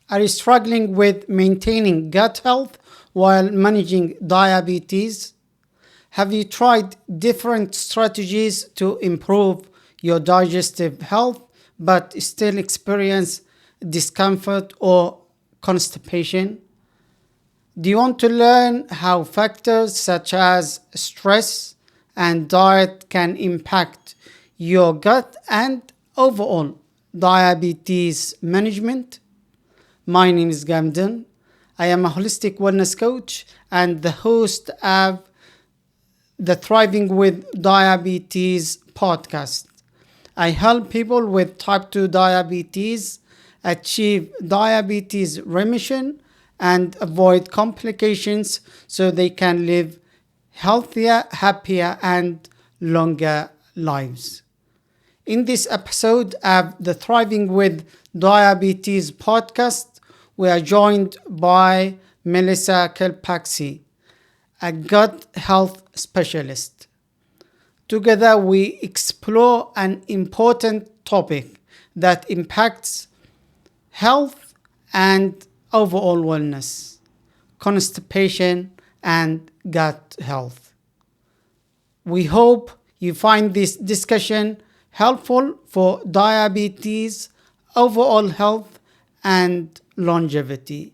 Are you struggling with maintaining gut health while managing diabetes? Have you tried different strategies to improve your digestive health but still experience discomfort or constipation? Do you want to learn how factors such as stress and diet can impact your gut and overall diabetes management? My name is Gamden. I am a holistic wellness coach and the host of the Thriving with Diabetes podcast. I help people with type 2 diabetes achieve diabetes remission and avoid complications so they can live healthier, happier, and longer lives. In this episode of the Thriving with Diabetes podcast, we are joined by Melissa Klepacki, a gut health specialist. Together, we explore an important topic that impacts health and overall wellness, constipation, and gut health. We hope you find this discussion helpful for diabetes, overall health, and longevity.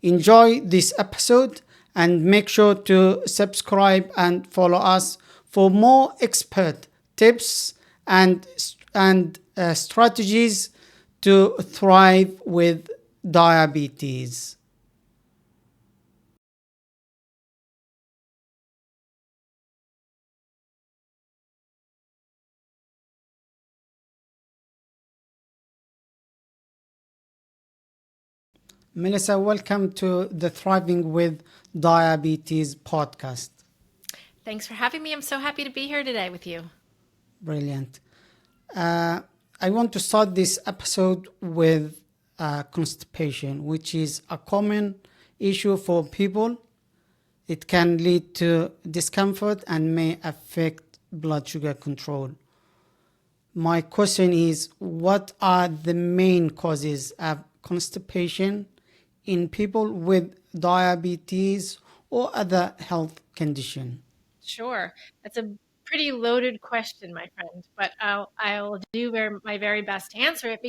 Enjoy this episode and make sure to subscribe and follow us for more expert tips and strategies to thrive with diabetes. Melissa, welcome to the Thriving with Diabetes podcast. Thanks for having me. I'm so happy to be here today with you. Brilliant. Uh, I want to start this episode with constipation, which is a common issue for people. It can lead to discomfort and may affect blood sugar control. My question is, what are the main causes of constipation in people with diabetes or other health condition? Sure. That's a pretty loaded question, my friend, but I'll do my very best to answer it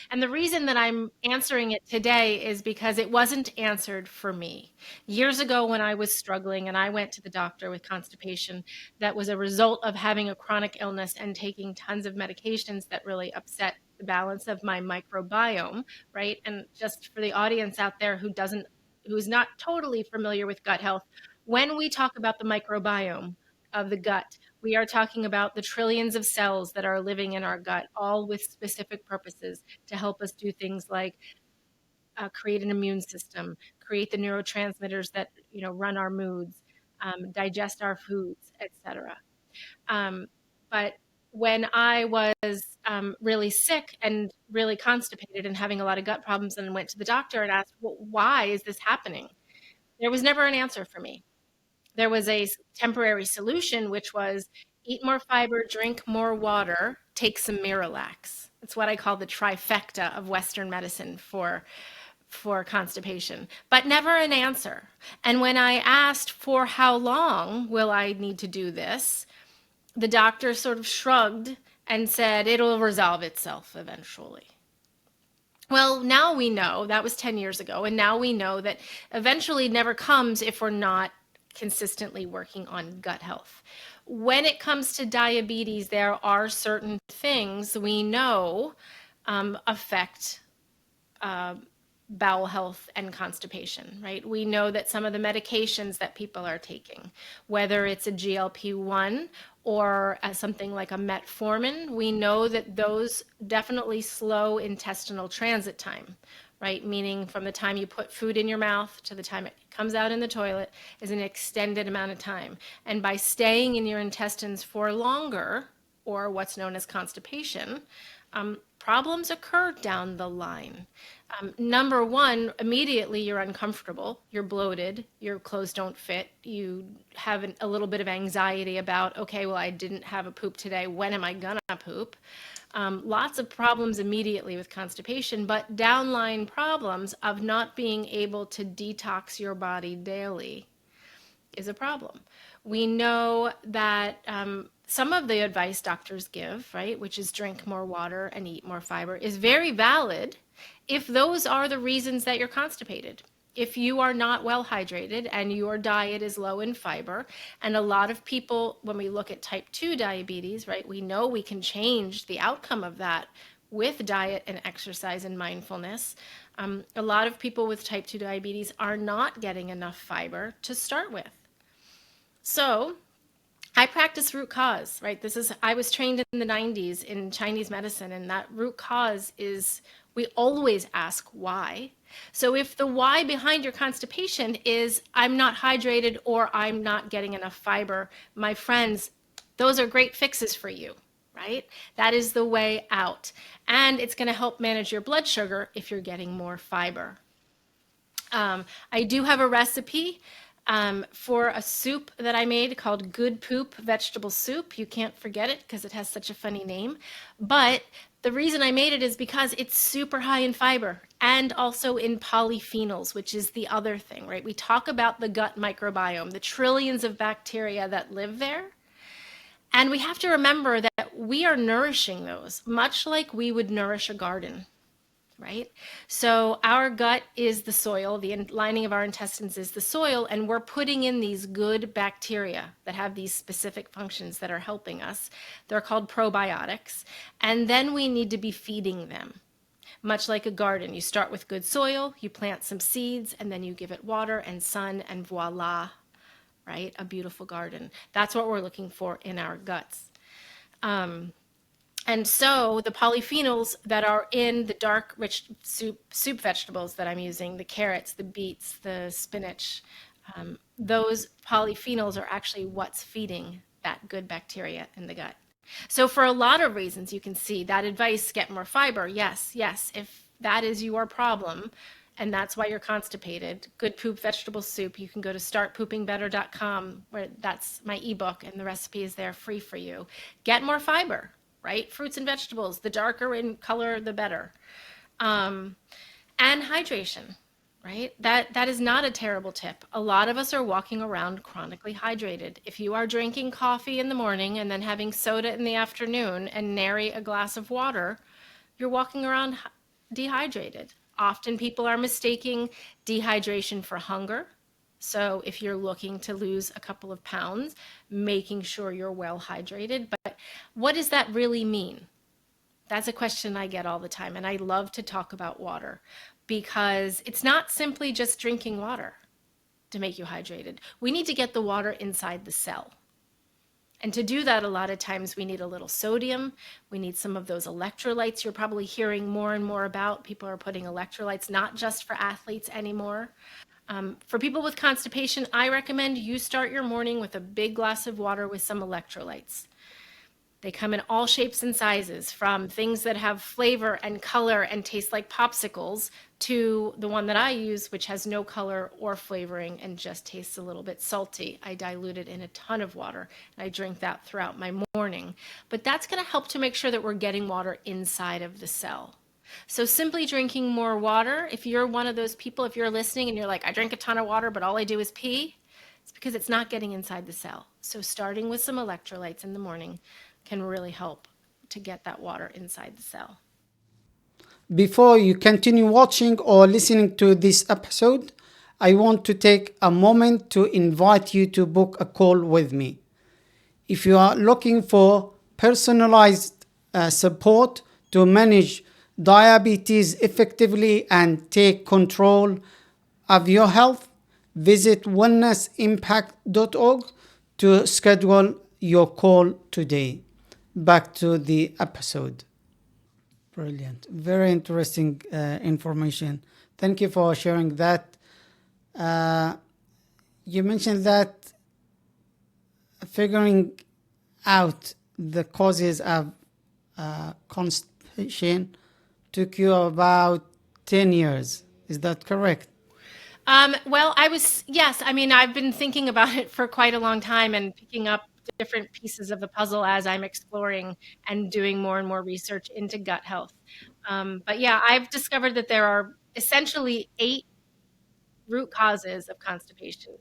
and the reason that I'm answering it today is because it wasn't answered for me. Years ago when I was struggling and I went to the doctor with constipation, that was a result of having a chronic illness and taking tons of medications that really upset the balance of my microbiome, right? And just for the audience out there who's not totally familiar with gut health, when we talk about the microbiome of the gut, we are talking about the trillions of cells that are living in our gut, all with specific purposes to help us do things like create an immune system, create the neurotransmitters that run our moods, digest our foods, etc. But when I was really sick and really constipated and having a lot of gut problems, and went to the doctor and asked, well, why is this happening? There was never an answer for me. There was a temporary solution, which was eat more fiber, drink more water, take some Miralax. It's what I call the trifecta of Western medicine for constipation, but never an answer. And when I asked for how long will I need to do this, the doctor sort of shrugged and said it'll resolve itself eventually. Well, now we know that was 10 years ago, and now we know that eventually never comes if we're not consistently working on gut health. When it comes to diabetes, there are certain things we know affect bowel health and constipation, right? We know that some of the medications that people are taking, whether it's a GLP-1 or something like a metformin, we know that those definitely slow intestinal transit time, right? Meaning from the time you put food in your mouth to the time it comes out in the toilet is an extended amount of time. And by staying in your intestines for longer, or what's known as constipation, problems occur down the line. Number one, immediately you're uncomfortable, you're bloated, your clothes don't fit, you have a little bit of anxiety about, okay, well, I didn't have a poop today, when am I gonna poop? Lots of problems immediately with constipation, but downline problems of not being able to detox your body daily is a problem. We know that some of the advice doctors give, right, which is drink more water and eat more fiber, is very valid if those are the reasons that you're constipated. If you are not well hydrated and your diet is low in fiber, and a lot of people, when we look at type 2 diabetes, right, we know we can change the outcome of that with diet and exercise and mindfulness. A lot of people with type 2 diabetes are not getting enough fiber to start with. So I practice root cause, right? I was trained in the 90s in Chinese medicine, and that root cause is, we always ask why. So if the why behind your constipation is I'm not hydrated or I'm not getting enough fiber, my friends, those are great fixes for you, right? That is the way out. And it's going to help manage your blood sugar if you're getting more fiber. I do have a recipe for a soup that I made called Good Poop Vegetable Soup. You can't forget it because it has such a funny name. But the reason I made it is because it's super high in fiber and also in polyphenols, which is the other thing, right? We talk about the gut microbiome, the trillions of bacteria that live there. And we have to remember that we are nourishing those, much like we would nourish a garden. Right? So our gut is the soil, the lining of our intestines is the soil, and we're putting in these good bacteria that have these specific functions that are helping us. They're called probiotics. And then we need to be feeding them. Much like a garden, you start with good soil, you plant some seeds, and then you give it water and sun, and voila, right? A beautiful garden. That's what we're looking for in our guts. And so the polyphenols that are in the dark, rich soup vegetables that I'm using, the carrots, the beets, the spinach, those polyphenols are actually what's feeding that good bacteria in the gut. So for a lot of reasons, you can see that advice, get more fiber. Yes, yes. If that is your problem, and that's why you're constipated, Good Poop Vegetable Soup, you can go to startpoopingbetter.com, where that's my ebook, and the recipe is there free for you. Get more fiber. Right? Fruits and vegetables, the darker in color, the better. And hydration, right? That is not a terrible tip. A lot of us are walking around chronically hydrated. If you are drinking coffee in the morning and then having soda in the afternoon and nary a glass of water, you're walking around dehydrated. Often people are mistaking dehydration for hunger. So if you're looking to lose a couple of pounds, making sure you're well hydrated. But what does that really mean? That's a question I get all the time. And I love to talk about water because it's not simply just drinking water to make you hydrated. We need to get the water inside the cell. And to do that, a lot of times we need a little sodium. We need some of those electrolytes you're probably hearing more and more about. People are putting electrolytes, not just for athletes anymore. For people with constipation, I recommend you start your morning with a big glass of water with some electrolytes. They come in all shapes and sizes, from things that have flavor and color and taste like popsicles to the one that I use, which has no color or flavoring and just tastes a little bit salty. I dilute it in a ton of water, and I drink that throughout my morning. But that's going to help to make sure that we're getting water inside of the cell. So simply drinking more water, if you're one of those people, if you're listening and you're like, I drink a ton of water, but all I do is pee, it's because it's not getting inside the cell. So starting with some electrolytes in the morning can really help to get that water inside the cell. Before you continue watching or listening to this episode, I want to take a moment to invite you to book a call with me. If you are looking for personalized support to manage diabetes effectively and take control of your health, visit wellnessimpact.org to schedule your call today. Back to the episode. Brilliant. Very interesting information. Thank you for sharing that. You mentioned that figuring out the causes of constipation took you about 10 years. Is that correct? Well, yes. I mean, I've been thinking about it for quite a long time and picking up different pieces of the puzzle as I'm exploring and doing more and more research into gut health. But yeah, I've discovered that there are essentially 8 root causes of constipation: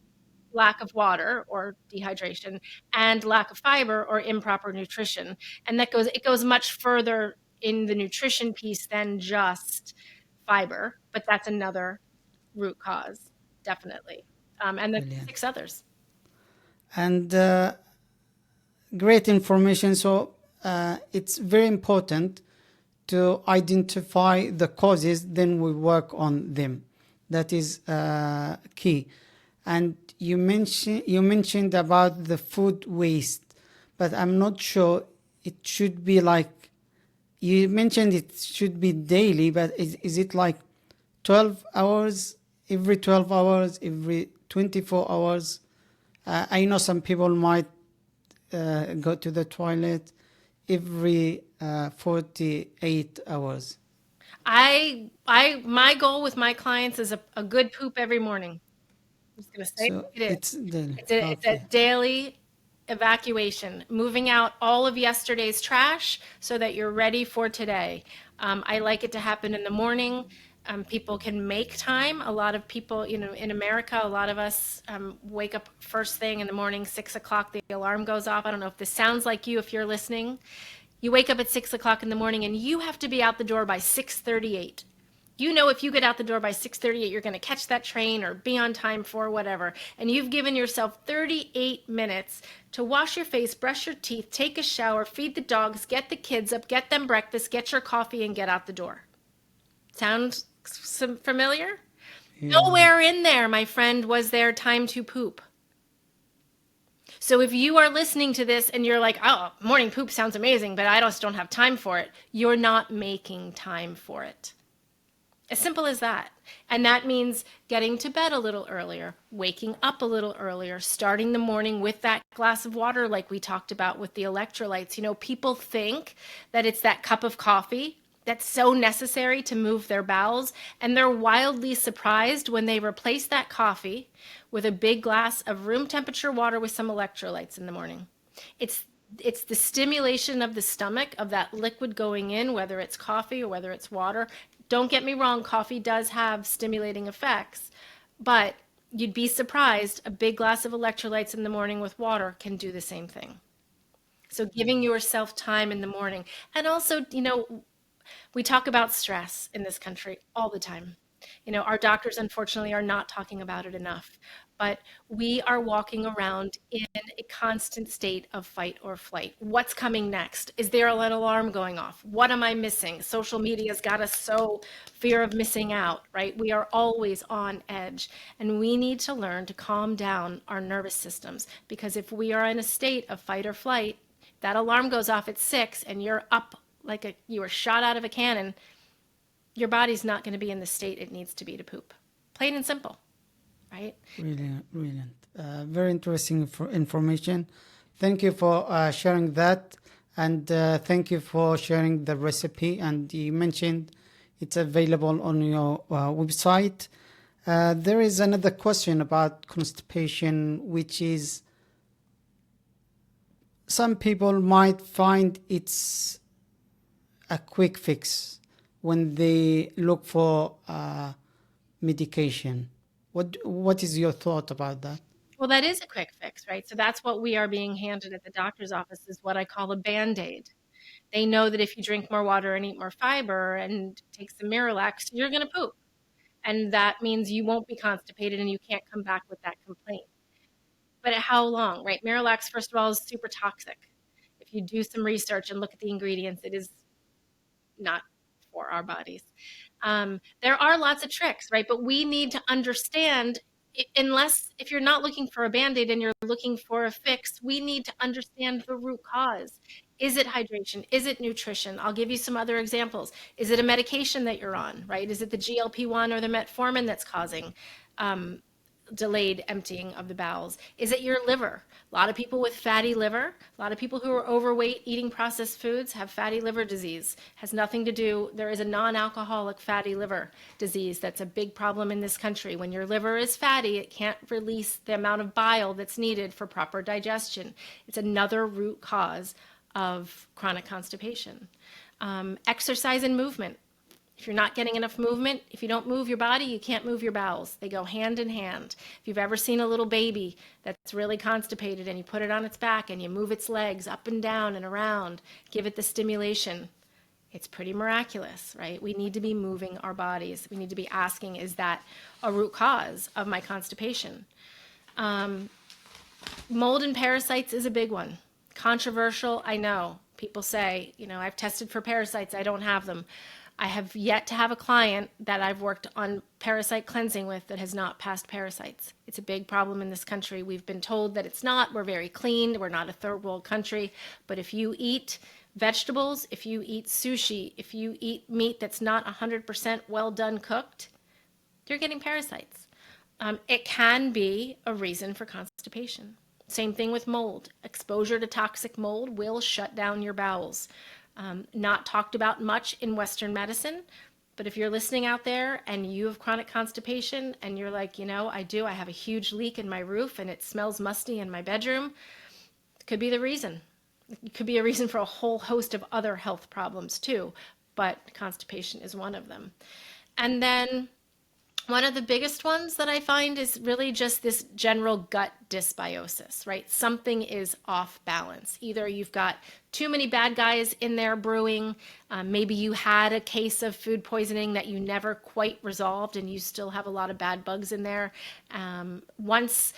lack of water or dehydration, and lack of fiber or improper nutrition. And it goes much further in the nutrition piece than just fiber, but that's another root cause, definitely. And then Brilliant. 6 others. And great information. So it's very important to identify the causes, then we work on them. That is key. And you mentioned about the food waste, but I'm not sure it should be like, you mentioned it should be daily, but is it like 12 hours, every 12 hours, every 24 hours? I know some people might go to the toilet every 48 hours. My goal with my clients is a good poop every morning. I'm just going to say So it is. it's daily. It's a daily evacuation, moving out all of yesterday's trash so that you're ready for today. I like it to happen in the morning. People can make time. A lot of people, in America, a lot of us wake up first thing in the morning, 6 o'clock, the alarm goes off. I don't know if this sounds like you, if you're listening. You wake up at 6 o'clock in the morning and you have to be out the door by 6:38. If you get out the door by 6:38, you're going to catch that train or be on time for whatever. And you've given yourself 38 minutes to wash your face, brush your teeth, take a shower, feed the dogs, get the kids up, get them breakfast, get your coffee, and get out the door. Sound familiar? Yeah. Nowhere in there, my friend, was there time to poop. So if you are listening to this and you're like, oh, morning poop sounds amazing, but I just don't have time for it, you're not making time for it. As simple as that. And that means getting to bed a little earlier, waking up a little earlier, starting the morning with that glass of water like we talked about with the electrolytes. People think that it's that cup of coffee that's so necessary to move their bowels, and they're wildly surprised when they replace that coffee with a big glass of room temperature water with some electrolytes in the morning. It's the stimulation of the stomach of that liquid going in, whether it's coffee or whether it's water. Don't get me wrong, coffee does have stimulating effects, but you'd be surprised, a big glass of electrolytes in the morning with water can do the same thing. So giving yourself time in the morning. And also, we talk about stress in this country all the time. Our doctors, unfortunately, are not talking about it enough. But we are walking around in a constant state of fight or flight. What's coming next? Is there an alarm going off? What am I missing? Social media's got us so fear of missing out, right? We are always on edge. And we need to learn to calm down our nervous systems. Because if we are in a state of fight or flight, that alarm goes off at 6 and you're up like you were shot out of a cannon, your body's not going to be in the state it needs to be to poop. Plain and simple. Right? Brilliant. Very interesting information. Thank you for sharing that. And thank you for sharing the recipe. And you mentioned it's available on your website. There is another question about constipation, which is some people might find it's a quick fix when they look for medication. What is your thought about that? Well, that is a quick fix, right? So that's what we are being handed at the doctor's office, is what I call a Band-Aid. They know that if you drink more water and eat more fiber and take some Miralax, you're going to poop. And that means you won't be constipated and you can't come back with that complaint. But at how long, right? Miralax, first of all, is super toxic. If you do some research and look at the ingredients, it is not for our bodies. There are lots of tricks, right? But we need to understand, if you're not looking for a Band-Aid and you're looking for a fix, we need to understand the root cause. Is it hydration? Is it nutrition? I'll give you some other examples. Is it a medication that you're on, right? Is it the GLP-1 or the metformin that's causing delayed emptying of the bowels? Is it your liver? A lot of people with fatty liver, a lot of people who are overweight eating processed foods have fatty liver disease. Has nothing to do, there is a non-alcoholic fatty liver disease that's a big problem in this country. When your liver is fatty, it can't release the amount of bile that's needed for proper digestion. It's another root cause of chronic constipation. Exercise and movement. If you're not getting enough movement, if you don't move your body, you can't move your bowels. They go hand in hand. If you've ever seen a little baby that's really constipated and you put it on its back and you move its legs up and down and around, give it the stimulation, it's pretty miraculous, right? We need to be moving our bodies. We need to be asking, is that a root cause of my constipation? Mold and parasites is a big one. Controversial, I know. People say, I've tested for parasites, I don't have them. I have yet to have a client that I've worked on parasite cleansing with that has not passed parasites. It's a big problem in this country. We've been told that it's not. We're very clean. We're not a third world country. But if you eat vegetables, if you eat sushi, if you eat meat that's not 100% well done cooked, you're getting parasites. It can be a reason for constipation. Same thing with mold. Exposure to toxic mold will shut down your bowels. Not talked about much in Western medicine, but if you're listening out there and you have chronic constipation and you're like, I have a huge leak in my roof and it smells musty in my bedroom, it could be the reason. It could be a reason for a whole host of other health problems too, but constipation is one of them. And then one of the biggest ones that I find is really just this general gut dysbiosis, right? Something is off balance. Either you've got too many bad guys in there brewing, maybe you had a case of food poisoning that you never quite resolved and you still have a lot of bad bugs in there. Your gut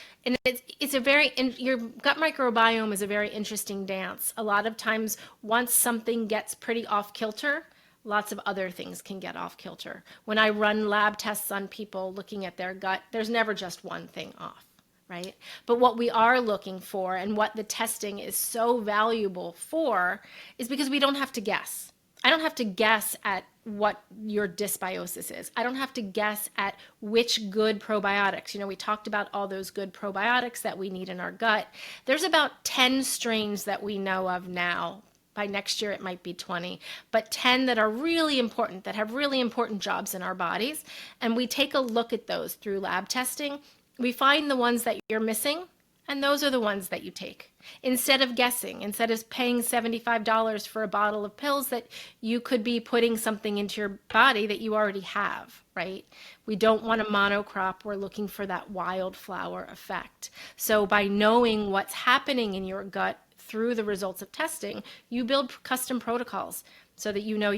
microbiome is a very interesting dance. A lot of times once something gets pretty off kilter, lots of other things can get off kilter. When I run lab tests on people looking at their gut, there's never just one thing off, right? But what we are looking for and what the testing is so valuable for is because we don't have to guess. I don't have to guess at what your dysbiosis is. I don't have to guess at which good probiotics. We talked about all those good probiotics that we need in our gut. There's about 10 strains that we know of now. By next year, it might be 20, but 10 that are really important, that have really important jobs in our bodies. And we take a look at those through lab testing. We find the ones that you're missing, and those are the ones that you take. Instead of guessing, instead of paying $75 for a bottle of pills that you could be putting something into your body that you already have, right? We don't want a monocrop. We're looking for that wildflower effect. So by knowing what's happening in your gut, through the results of testing, you build custom protocols so that you know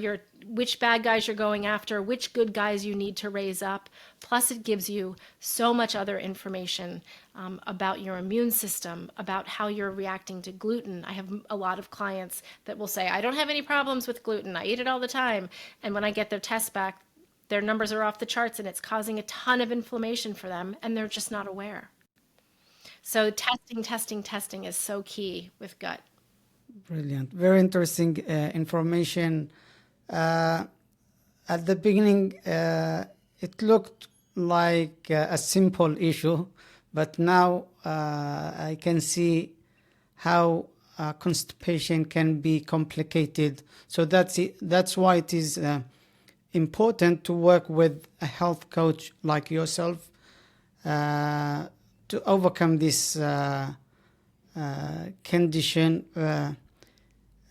which bad guys you're going after, which good guys you need to raise up. Plus it gives you so much other information about your immune system, about how you're reacting to gluten. I have a lot of clients that will say, I don't have any problems with gluten. I eat it all the time. And when I get their tests back, their numbers are off the charts and it's causing a ton of inflammation for them and they're just not aware. So testing is so key with gut. Brilliant. Very interesting information. At the beginning, it looked like a simple issue, but now I can see how constipation can be complicated. So that's why it is important to work with a health coach like yourself to overcome this condition.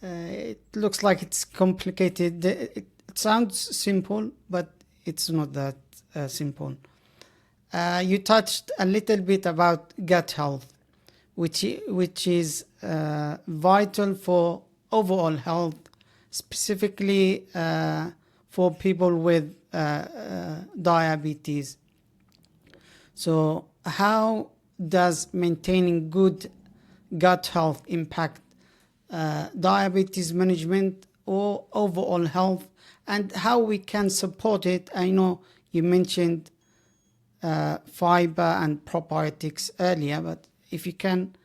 It looks like it's complicated. It sounds simple, but it's not that simple. You touched a little bit about gut health, which is vital for overall health, specifically for people with diabetes. So how does maintaining good gut health impact diabetes management or overall health, and how we can support it? I know you mentioned fiber and probiotics earlier, but if you can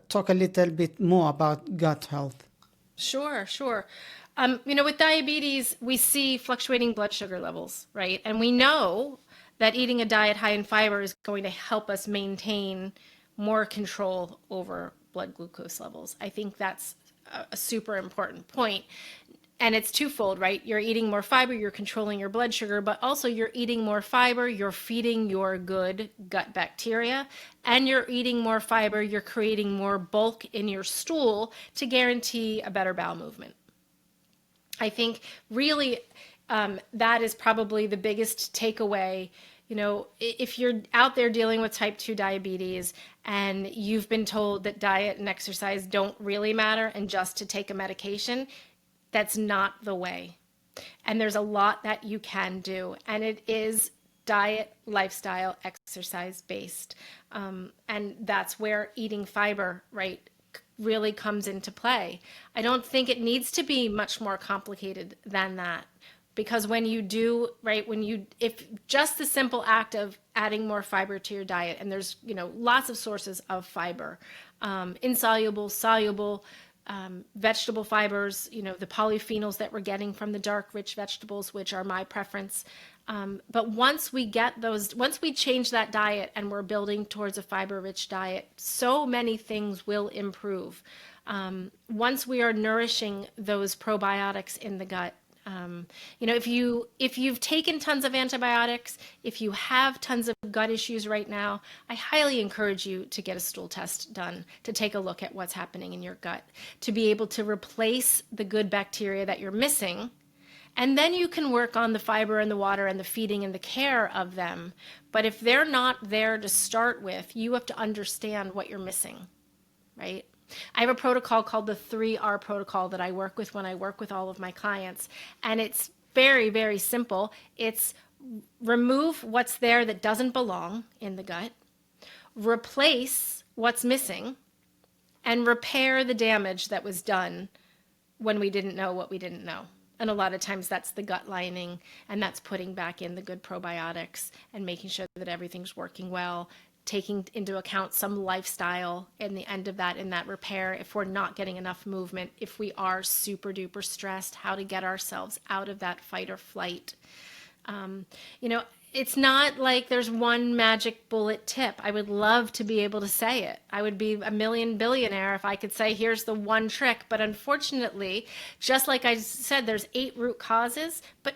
talk a little bit more about gut health. Sure. With diabetes, we see fluctuating blood sugar levels, right? And we know that eating a diet high in fiber is going to help us maintain more control over blood glucose levels. I think that's a super important point. And it's twofold, right? You're eating more fiber, you're controlling your blood sugar, but also you're eating more fiber, you're feeding your good gut bacteria, and you're eating more fiber, you're creating more bulk in your stool to guarantee a better bowel movement. I think really that is probably the biggest takeaway. You know, if you're out there dealing with type 2 diabetes and you've been told that diet and exercise don't really matter and just to take a medication, that's not the way. And there's a lot that you can do. And it is diet, lifestyle, exercise based. And that's where eating fiber, right, really comes into play. I don't think it needs to be much more complicated than that. Because when you do, right, if just the simple act of adding more fiber to your diet, and there's, lots of sources of fiber, insoluble, soluble, vegetable fibers, the polyphenols that we're getting from the dark, rich vegetables, which are my preference. But once we change that diet and we're building towards a fiber-rich diet, so many things will improve. Once we are nourishing those probiotics in the gut, if you've taken tons of antibiotics, if you have tons of gut issues right now, I highly encourage you to get a stool test done to take a look at what's happening in your gut, to be able to replace the good bacteria that you're missing. And then you can work on the fiber and the water and the feeding and the care of them. But if they're not there to start with, you have to understand what you're missing, right? I have a protocol called the 3R protocol that I work with when I work with all of my clients. And it's very, very simple. It's remove what's there that doesn't belong in the gut, replace what's missing, and repair the damage that was done when we didn't know what we didn't know. And a lot of times that's the gut lining, and that's putting back in the good probiotics and making sure that everything's working well, taking into account some lifestyle in the end of that, in that repair, if we're not getting enough movement, if we are super duper stressed, how to get ourselves out of that fight or flight. It's not like there's one magic bullet tip. I would love to be able to say it. I would be a million billionaire if I could say, here's the one trick. But unfortunately, just like I said, there's 8 root causes, but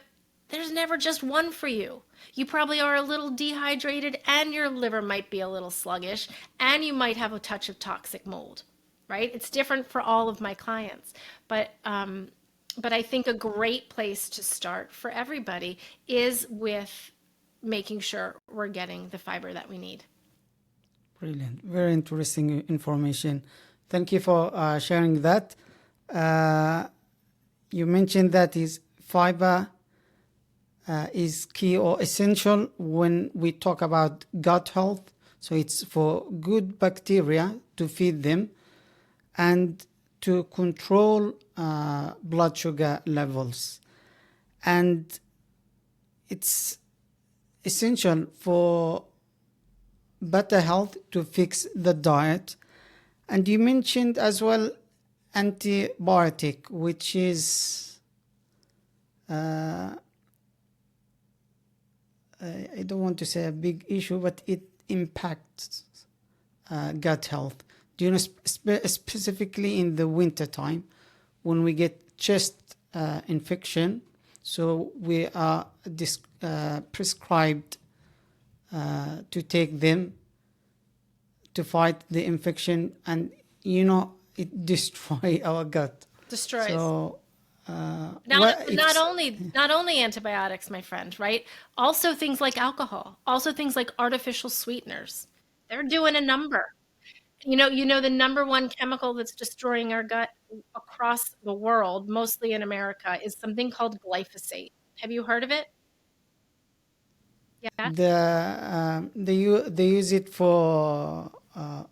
there's never just one for you. You probably are a little dehydrated and your liver might be a little sluggish and you might have a touch of toxic mold, right? It's different for all of my clients. But I think a great place to start for everybody is with making sure we're getting the fiber that we need. Brilliant. Very interesting information. Thank you for sharing that. You mentioned that is fiber is key or essential when we talk about gut health. So it's for good bacteria to feed them and to control blood sugar levels. And it's essential for better health to fix the diet. And you mentioned as well antibiotic, which is I don't want to say a big issue, but it impacts gut health. Do you know specifically in the winter time when we get chest infection? So we are prescribed to take them to fight the infection, and it destroys our gut. Destroys. So not only antibiotics, my friend, right? Also things like alcohol, also things like artificial sweeteners. They're doing a number. The number one chemical that's destroying our gut across the world, mostly in America, is something called glyphosate. Have you heard of it? Yeah. They use it for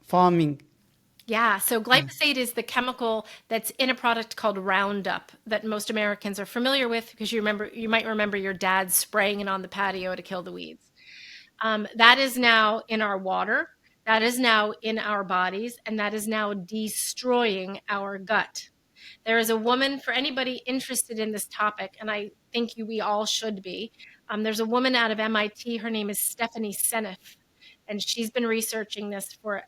farming. Yeah, so glyphosate is the chemical that's in a product called Roundup that most Americans are familiar with because you might remember your dad spraying it on the patio to kill the weeds. That is now in our water, that is now in our bodies, and that is now destroying our gut. There is a woman, for anybody interested in this topic, and I think we all should be, There's a woman out of MIT, her name is Stephanie Seneff, and she's been researching this for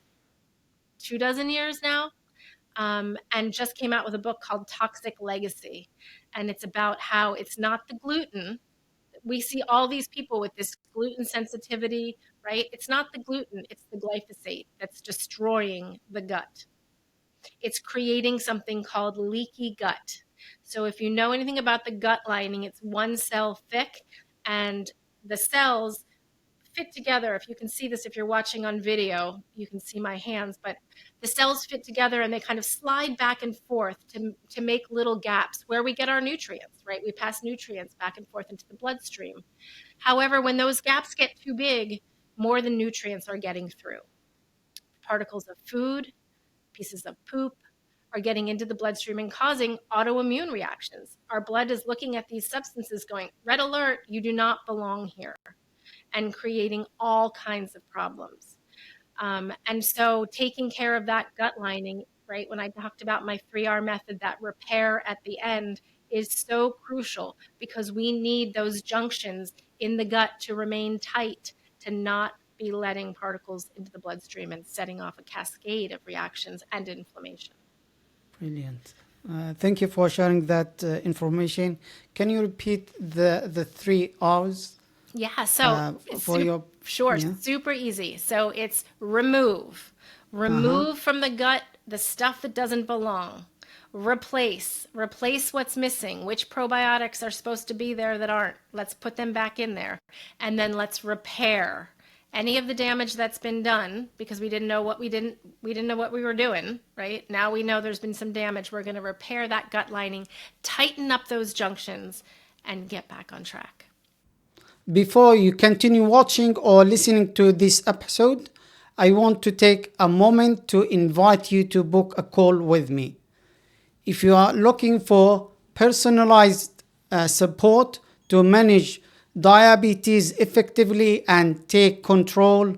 24 years now, and just came out with a book called Toxic Legacy. And it's about how it's not the gluten. We see all these people with this gluten sensitivity, right? It's not the gluten, it's the glyphosate that's destroying the gut. It's creating something called leaky gut. So if you know anything about the gut lining, it's one cell thick, and the cells fit together. If you can see this, if you're watching on video, you can see my hands, but the cells fit together and they kind of slide back and forth to make little gaps where we get our nutrients, right? We pass nutrients back and forth into the bloodstream. However, when those gaps get too big, more than nutrients are getting through. Particles of food, pieces of poop are getting into the bloodstream and causing autoimmune reactions. Our blood is looking at these substances going, red alert, you do not belong here, and creating all kinds of problems. And so taking care of that gut lining, right, when I talked about my 3R method, that repair at the end is so crucial, because we need those junctions in the gut to remain tight, to not be letting particles into the bloodstream and setting off a cascade of reactions and inflammation. Brilliant. Thank you for sharing that information. Can you repeat the 3 R's? Yeah, so super easy. So it's remove from the gut the stuff that doesn't belong. Replace what's missing. Which probiotics are supposed to be there that aren't? Let's put them back in there. And then let's repair any of the damage that's been done, because we didn't know what we know what we were doing, right? Now we know there's been some damage. We're going to repair that gut lining, tighten up those junctions, and get back on track. Before you continue watching or listening to this episode, I want to take a moment to invite you to book a call with me. If you are looking for personalized support to manage diabetes effectively and take control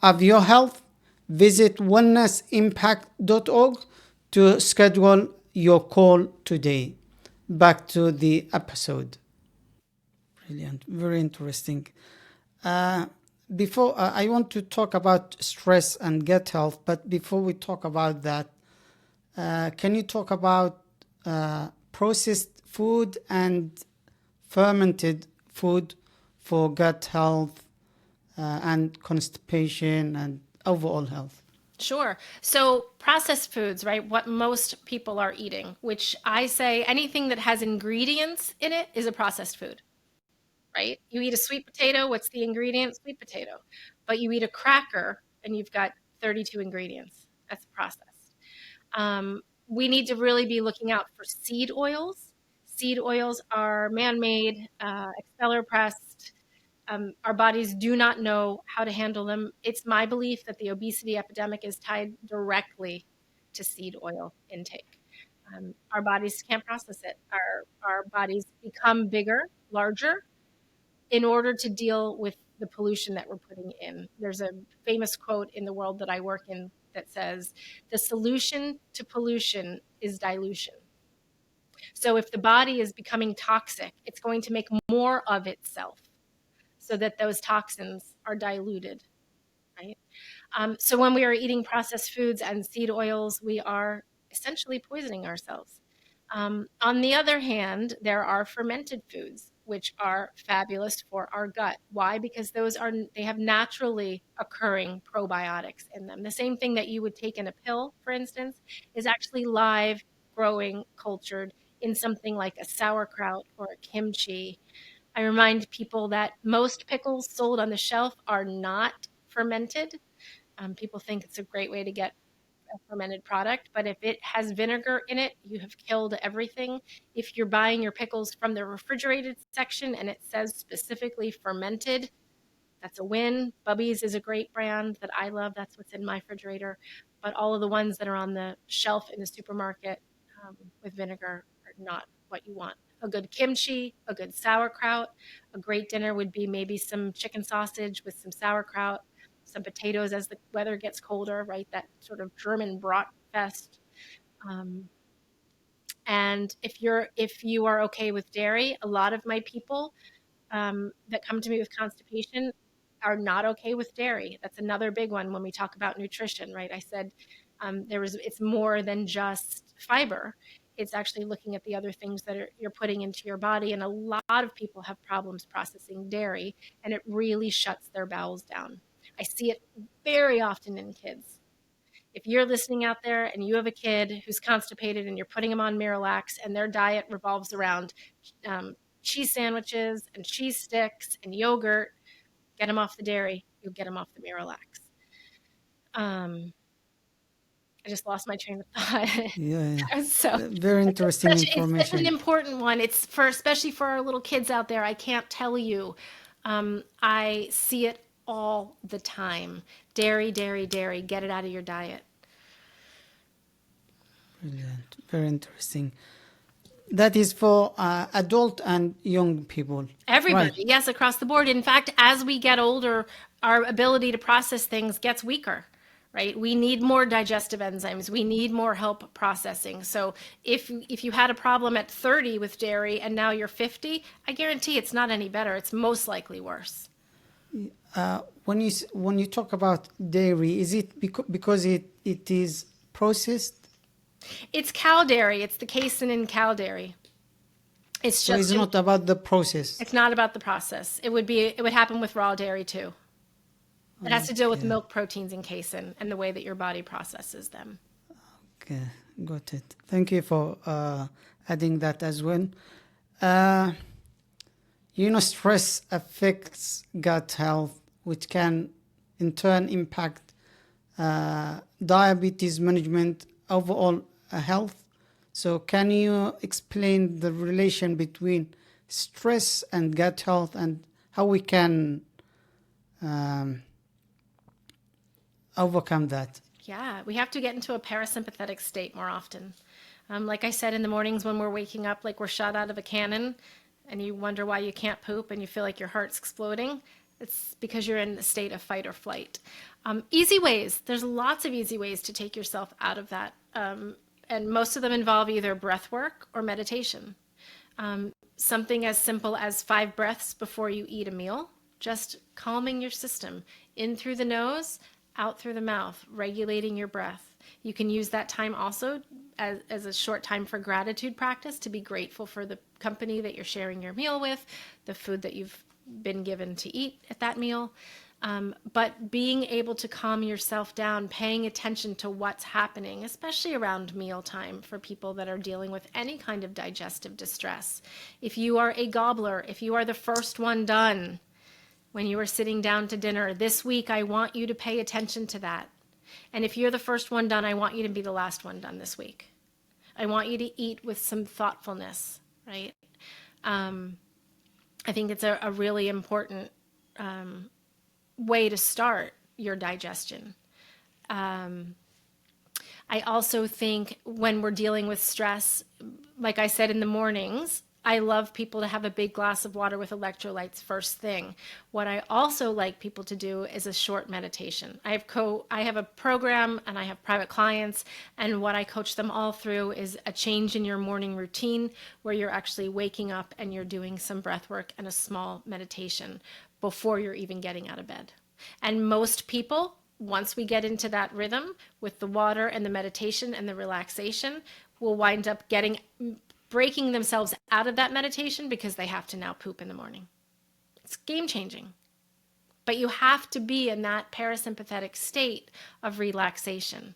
of your health, visit wellnessimpact.org to schedule your call today. Back to the episode. Brilliant. Very interesting. Before I want to talk about stress and gut health, but before we talk about that, can you talk about processed food and fermented food for gut health and constipation and overall health? Sure. So processed foods, right? What most people are eating, which I say anything that has ingredients in it is a processed food, right? You eat a sweet potato, what's the ingredient? Sweet potato. But you eat a cracker and you've got 32 ingredients. That's processed. We need to really be looking out for seed oils. Seed oils are man-made, expeller pressed. Our bodies do not know how to handle them. It's my belief that the obesity epidemic is tied directly to seed oil intake. Our bodies can't process it. Our bodies become bigger, larger, in order to deal with the pollution that we're putting in. There's a famous quote in the world that I work in that says, the solution to pollution is dilution. So if the body is becoming toxic, it's going to make more of itself so that those toxins are diluted, right? So when we are eating processed foods and seed oils, we are essentially poisoning ourselves. On the other hand, there are fermented foods, which are fabulous for our gut. Why? Because they have naturally occurring probiotics in them. The same thing that you would take in a pill, for instance, is actually live, growing, cultured in something like a sauerkraut or a kimchi. I remind people that most pickles sold on the shelf are not fermented. People think it's a great way to get a fermented product, but if it has vinegar in it, you have killed everything. If you're buying your pickles from the refrigerated section and it says specifically fermented, that's a win. Bubby's is a great brand that I love. That's what's in my refrigerator. But all of the ones that are on the shelf in the supermarket with vinegar are not what you want. A good kimchi, a good sauerkraut. A great dinner would be maybe some chicken sausage with some sauerkraut, some potatoes as the weather gets colder, right? That sort of German bratwurst. And if you are okay with dairy, a lot of my people that come to me with constipation are not okay with dairy. That's another big one when we talk about nutrition, right? I said it's more than just fiber. It's actually looking at the other things that you're putting into your body. And a lot of people have problems processing dairy, and it really shuts their bowels down. I see it very often in kids. If you're listening out there and you have a kid who's constipated and you're putting them on Miralax and their diet revolves around cheese sandwiches and cheese sticks and yogurt, get them off the dairy. You'll get them off the Miralax. I just lost my train of thought. Yeah. So very interesting information. It's such an important one. It's especially for our little kids out there. I can't tell you. I see it all the time. Dairy, dairy, dairy. Get it out of your diet. Brilliant. Very interesting. That is for adult and young people. Everybody, right? Yes, across the board. In fact, as we get older, our ability to process things gets weaker, right? We need more digestive enzymes. We need more help processing. So if you had a problem at 30 with dairy and now you're 50, I guarantee it's not any better. It's most likely worse. When you talk about dairy, is it because it is processed? It's cow dairy. It's the casein in cow dairy. So it's not about the process. It's not about the process. It would happen with raw dairy too. It has to do with milk proteins and casein and the way that your body processes them. Okay, got it. Thank you for adding that as well. Stress affects gut health, which can in turn impact diabetes management, overall health. So can you explain the relation between stress and gut health and how we can overcome that? Yeah, we have to get into a parasympathetic state more often. Like I said, in the mornings when we're waking up like we're shot out of a cannon and you wonder why you can't poop and you feel like your heart's exploding, it's because you're in a state of fight or flight. Easy ways. There's lots of easy ways to take yourself out of that. And most of them involve either breath work or meditation. Something as simple as 5 breaths before you eat a meal, just calming your system in through the nose, out through the mouth, regulating your breath. You can use that time also as a short time for gratitude practice, to be grateful for the company that you're sharing your meal with, the food that you've been given to eat at that meal. But being able to calm yourself down, paying attention to what's happening, especially around mealtime for people that are dealing with any kind of digestive distress. If you are a gobbler, if you are the first one done when you are sitting down to dinner, this week I want you to pay attention to that. And if you're the first one done, I want you to be the last one done this week. I want you to eat with some thoughtfulness, right? I think it's a really important way to start your digestion. I also think when we're dealing with stress, like I said in the mornings, I love people to have a big glass of water with electrolytes first thing. What I also like people to do is a short meditation. I have a program and I have private clients, and what I coach them all through is a change in your morning routine where you're actually waking up and you're doing some breath work and a small meditation before you're even getting out of bed. And most people, once we get into that rhythm with the water and the meditation and the relaxation, will wind up breaking themselves out of that meditation because they have to now poop in the morning. It's game changing. But you have to be in that parasympathetic state of relaxation,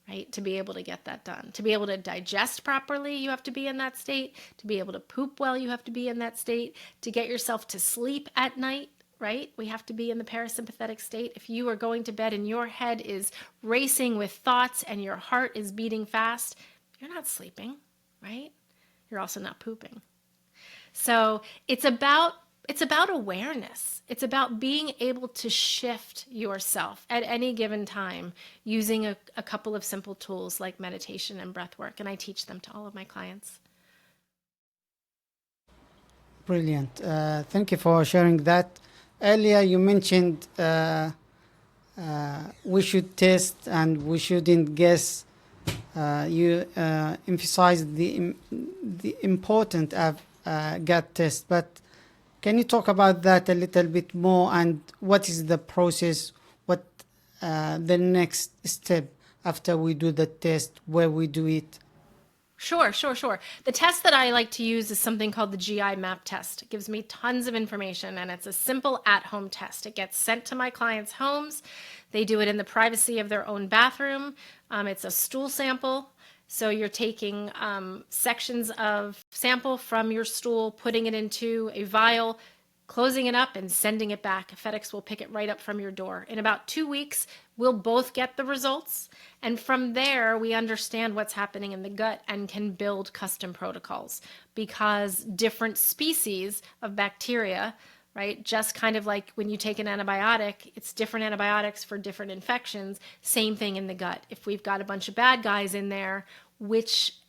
right? To be able to get that done. To be able to digest properly, you have to be in that state. To be able to poop well, you have to be in that state. To get yourself to sleep at night, right? We have to be in the parasympathetic state. If you are going to bed and your head is racing with thoughts and your heart is beating fast, you're not sleeping, right? You're also not pooping. So it's about awareness. It's about being able to shift yourself at any given time using a couple of simple tools like meditation and breath work. And I teach them to all of my clients. Brilliant. Thank you for sharing that. Earlier you mentioned we should test and we shouldn't guess. You emphasized the importance of gut test, but Can you talk about that a little bit more, and what is the process? What the next step after we do the test, where we do it? Sure. The test that I like to use is something called the GI map test. It gives me tons of information, and it's a simple at-home test. It gets sent to my clients' homes. They do it in the privacy of their own bathroom. It's a stool sample. So you're taking sections of sample from your stool, putting it into a vial, closing it up and sending it back. FedEx will pick it right up from your door. In about 2 weeks, we'll both get the results. And from there, we understand what's happening in the gut and can build custom protocols, because different species of bacteria, right? Just kind of like when you take an antibiotic, it's different antibiotics for different infections. Same thing in the gut. If we've got a bunch of bad guys in there,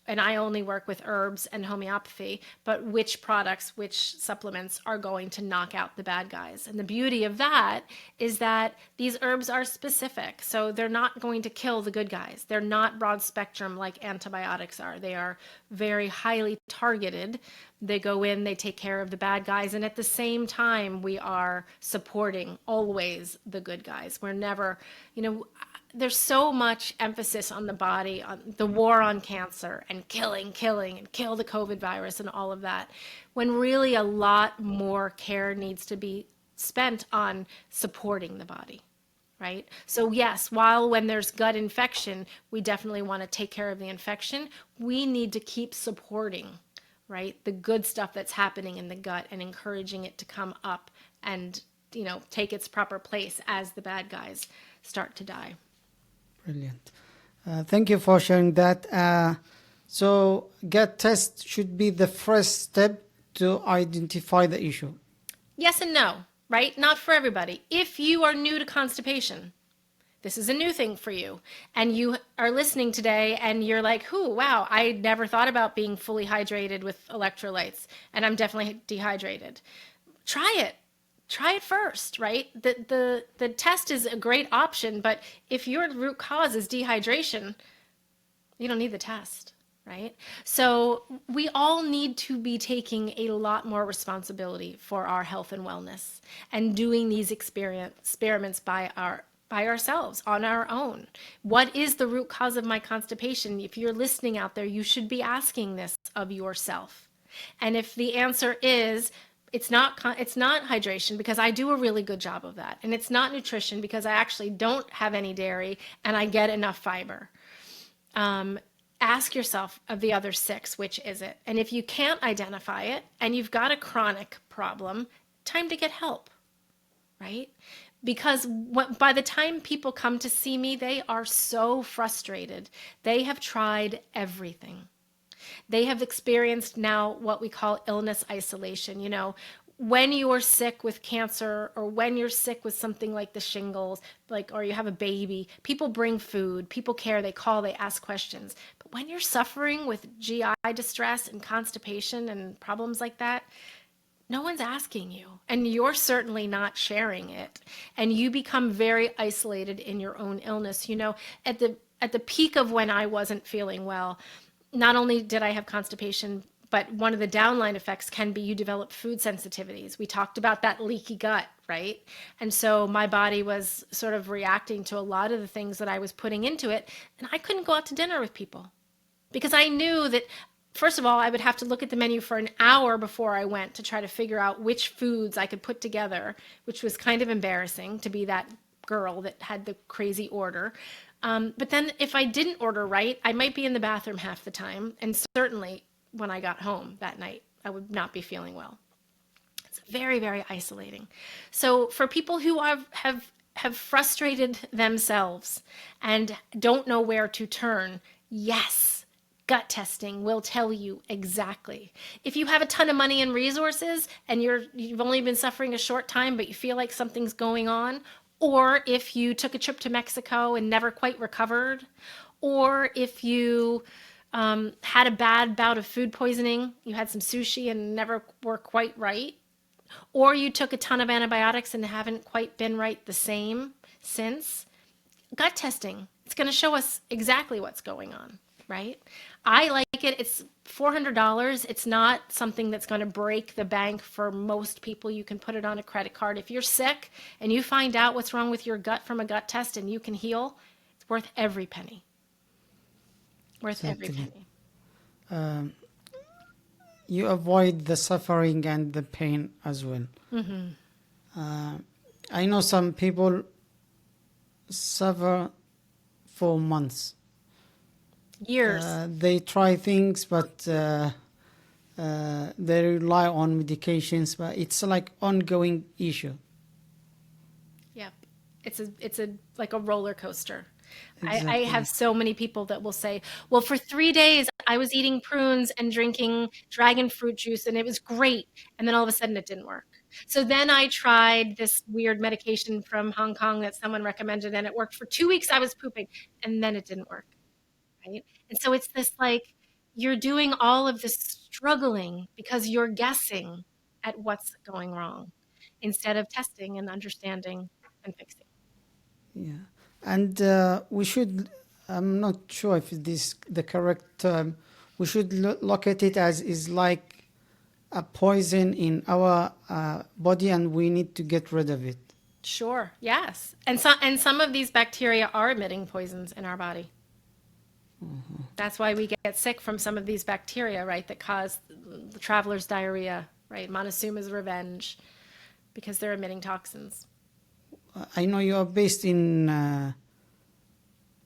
and I only work with herbs and homeopathy, but which products, which supplements are going to knock out the bad guys? And the beauty of that is that these herbs are specific. So they're not going to kill the good guys. They're not broad spectrum like antibiotics are. They are very highly targeted. They go in, they take care of the bad guys. And at the same time, we are supporting always the good guys. We're never, there's so much emphasis on the body, on the war on cancer and killing, and kill the COVID virus and all of that, when really a lot more care needs to be spent on supporting the body, right? So yes, when there's gut infection, we definitely want to take care of the infection. We need to keep supporting, right, the good stuff that's happening in the gut and encouraging it to come up and, take its proper place as the bad guys start to die. Brilliant. Thank you for sharing that. So gut test should be the first step to identify the issue. Yes and no, right? Not for everybody. If you are new to constipation, this is a new thing for you, and you are listening today and you're like, wow, I never thought about being fully hydrated with electrolytes, and I'm definitely dehydrated. Try it first, right? The test is a great option, but if your root cause is dehydration, you don't need the test, right? So we all need to be taking a lot more responsibility for our health and wellness and doing these experiments by ourselves on our own. What is the root cause of my constipation? If you're listening out there, you should be asking this of yourself. And if the answer is, it's not hydration, because I do a really good job of that. And it's not nutrition, because I actually don't have any dairy and I get enough fiber. Ask yourself, of the other 6, which is it? And if you can't identify it and you've got a chronic problem, time to get help, right? Because by the time people come to see me, they are so frustrated. They have tried everything. They have experienced now what we call illness isolation. When you are sick with cancer, or when you're sick with something like the shingles, or you have a baby, people bring food, people care, they call, they ask questions. But when you're suffering with GI distress and constipation and problems like that, no one's asking you, and you're certainly not sharing it. And you become very isolated in your own illness. At the peak of when I wasn't feeling well, not only did I have constipation, but one of the downline effects can be you develop food sensitivities. We talked about that leaky gut, right? And so my body was sort of reacting to a lot of the things that I was putting into it, and I couldn't go out to dinner with people, because I knew that, first of all, I would have to look at the menu for an hour before I went to try to figure out which foods I could put together, which was kind of embarrassing to be that girl that had the crazy order. But then if I didn't order right, I might be in the bathroom half the time. And certainly when I got home that night, I would not be feeling well. It's very, very isolating. So for people who have frustrated themselves and don't know where to turn, yes, gut testing will tell you exactly. If you have a ton of money and resources and you've only been suffering a short time, but you feel like something's going on, or if you took a trip to Mexico and never quite recovered, or if you had a bad bout of food poisoning, you had some sushi and never were quite right, or you took a ton of antibiotics and haven't quite been right the same since, gut testing, it's going to show us exactly what's going on. right? I like it. It's $400. It's not something that's going to break the bank for most people. You can put it on a credit card. If you're sick and you find out what's wrong with your gut from a gut test and you can heal, it's worth every penny. Worth every Exactly. penny. You avoid the suffering and the pain as well. Mm-hmm. I know some people suffer for months. Years. They try things, but they rely on medications, but it's like ongoing issue. Yeah. It's a like a roller coaster. I Exactly. have so many people that will say, well, for 3 days, I was eating prunes and drinking dragon fruit juice, and it was great. And then all of a sudden, it didn't work. So then I tried this weird medication from Hong Kong that someone recommended, and it worked for 2 weeks. I was pooping, and then it didn't work. Right. And so it's this like you're doing all of this struggling because you're guessing at what's going wrong instead of testing and understanding and fixing. Yeah. And we should, I'm not sure if this the correct term, we should look at it as is like a poison in our body and we need to get rid of it. Sure. Yes. And some of these bacteria are emitting poisons in our body. That's why we get sick from some of these bacteria, right, that cause the traveler's diarrhea, right? Montezuma's revenge, because they're emitting toxins. I know you are based in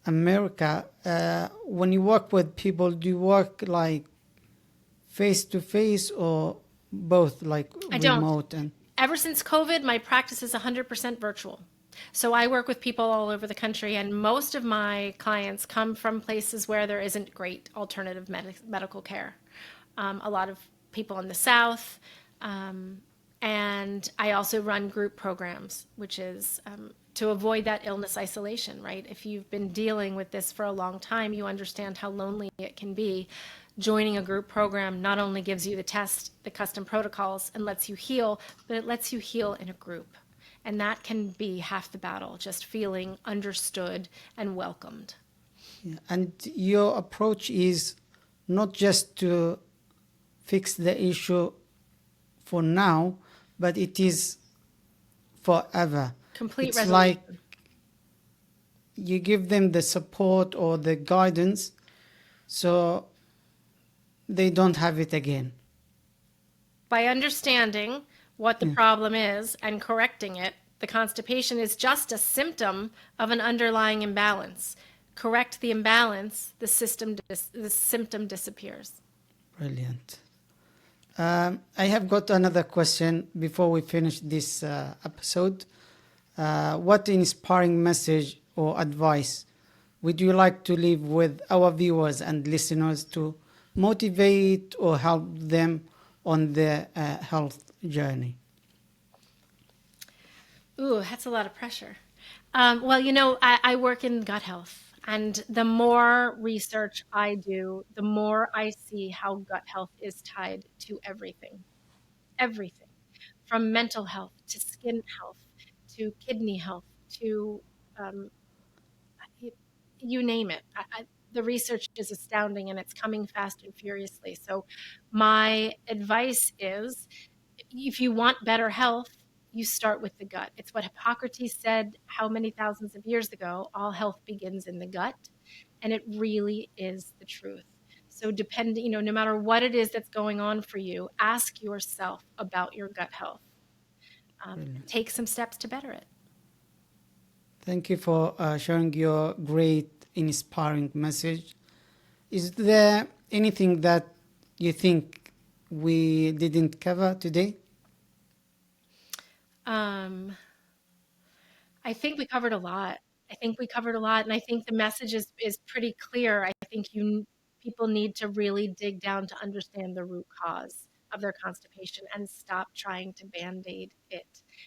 America. When you work with people, do you work like face to face or both, like I don't. remote? And Ever since COVID, my practice is 100% virtual. So I work with people all over the country, and most of my clients come from places where there isn't great alternative medical care. A lot of people in the South, and I also run group programs, which is to avoid that illness isolation, right? If you've been dealing with this for a long time, you understand how lonely it can be. Joining a group program not only gives you the test, the custom protocols, and lets you heal, but it lets you heal in a group. And that can be half the battle, just feeling understood and welcomed. yeah. And your approach is not just to fix the issue for now, but it is forever. Complete It's resolution. like you give them the support or the guidance so they don't have it again. By understanding what the problem is and correcting it, the constipation is just a symptom of an underlying imbalance. Correct the imbalance, the symptom disappears. Brilliant. I have got another question before we finish this episode. What inspiring message or advice would you like to leave with our viewers and listeners to motivate or help them on their health journey? Ooh, that's a lot of pressure. Well, I work in gut health, and the more research I do, the more I see how gut health is tied to everything. Everything from mental health to skin health to kidney health to um, you name it. The research is astounding and it's coming fast and furiously. So, my advice is if you want better health, you start with the gut. It's what Hippocrates said how many thousands of years ago all health begins in the gut. And it really is the truth. So, no matter what it is that's going on for you, ask yourself about your gut health. Take some steps to better it. Thank you for sharing your great, inspiring message. Is there anything that you think we didn't cover today? I think we covered a lot. And I think the message is pretty clear. I think people need to really dig down to understand the root cause of their constipation and stop trying to band-aid it,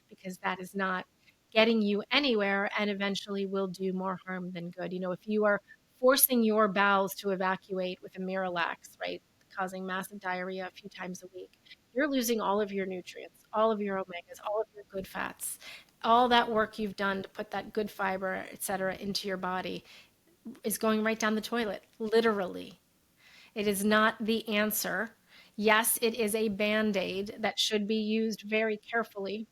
because that is not getting you anywhere and eventually will do more harm than good. If you are forcing your bowels to evacuate with a Miralax, right, causing massive diarrhea a few times a week, you're losing all of your nutrients, all of your omegas, all of your good fats, all that work you've done to put that good fiber, et cetera, into your body. is going right down the toilet, literally. It is not the answer. Yes, it is a Band-Aid that should be used very carefully,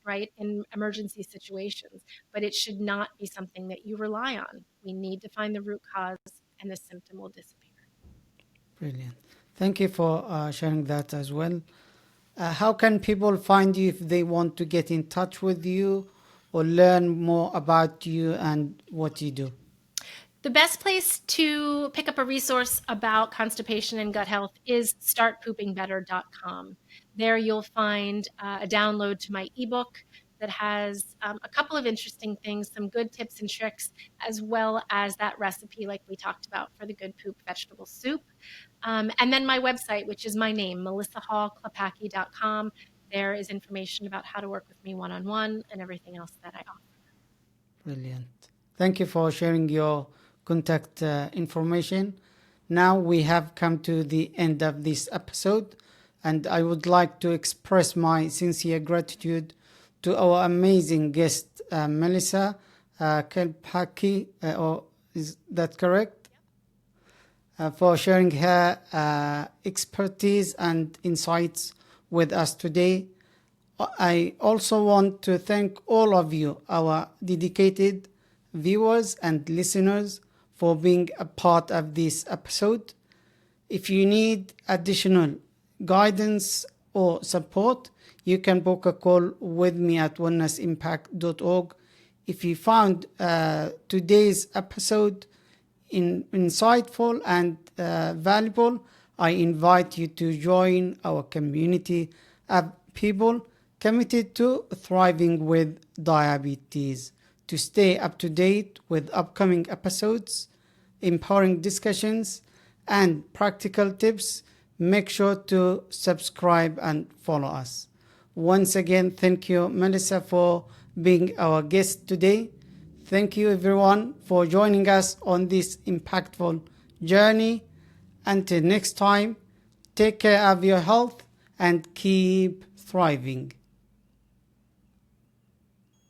right, in emergency situations, but it should not be something that you rely on. We need to find the root cause, and the symptom will disappear. Brilliant. Thank you for sharing that as well. How can people find you if they want to get in touch with you or learn more about you and what you do? The best place to pick up a resource about constipation and gut health is startpoopingbetter.com. There you'll find a download to my ebook that has a couple of interesting things, some good tips and tricks, as well as that recipe like we talked about for the good poop vegetable soup. And then my website, which is my name, melissaklepacki.com. There is information about how to work with me one-on-one and everything else that I offer. Brilliant. Thank you for sharing your contact information. Now we have come to the end of this episode, and I would like to express my sincere gratitude to our amazing guest, Melissa Klepacki, or is that correct? For sharing her expertise and insights with us today. I also want to thank all of you, our dedicated viewers and listeners, for being a part of this episode. If you need additional guidance or support, you can book a call with me at wellnessimpact.org. If you found today's episode insightful and valuable, I invite you to join our community of people committed to thriving with diabetes. To stay up to date with upcoming episodes, empowering discussions, and practical tips, make sure to subscribe and follow us. Once again, thank you, Melissa, for being our guest today. Thank you, everyone, for joining us on this impactful journey. Until next time, take care of your health and keep thriving.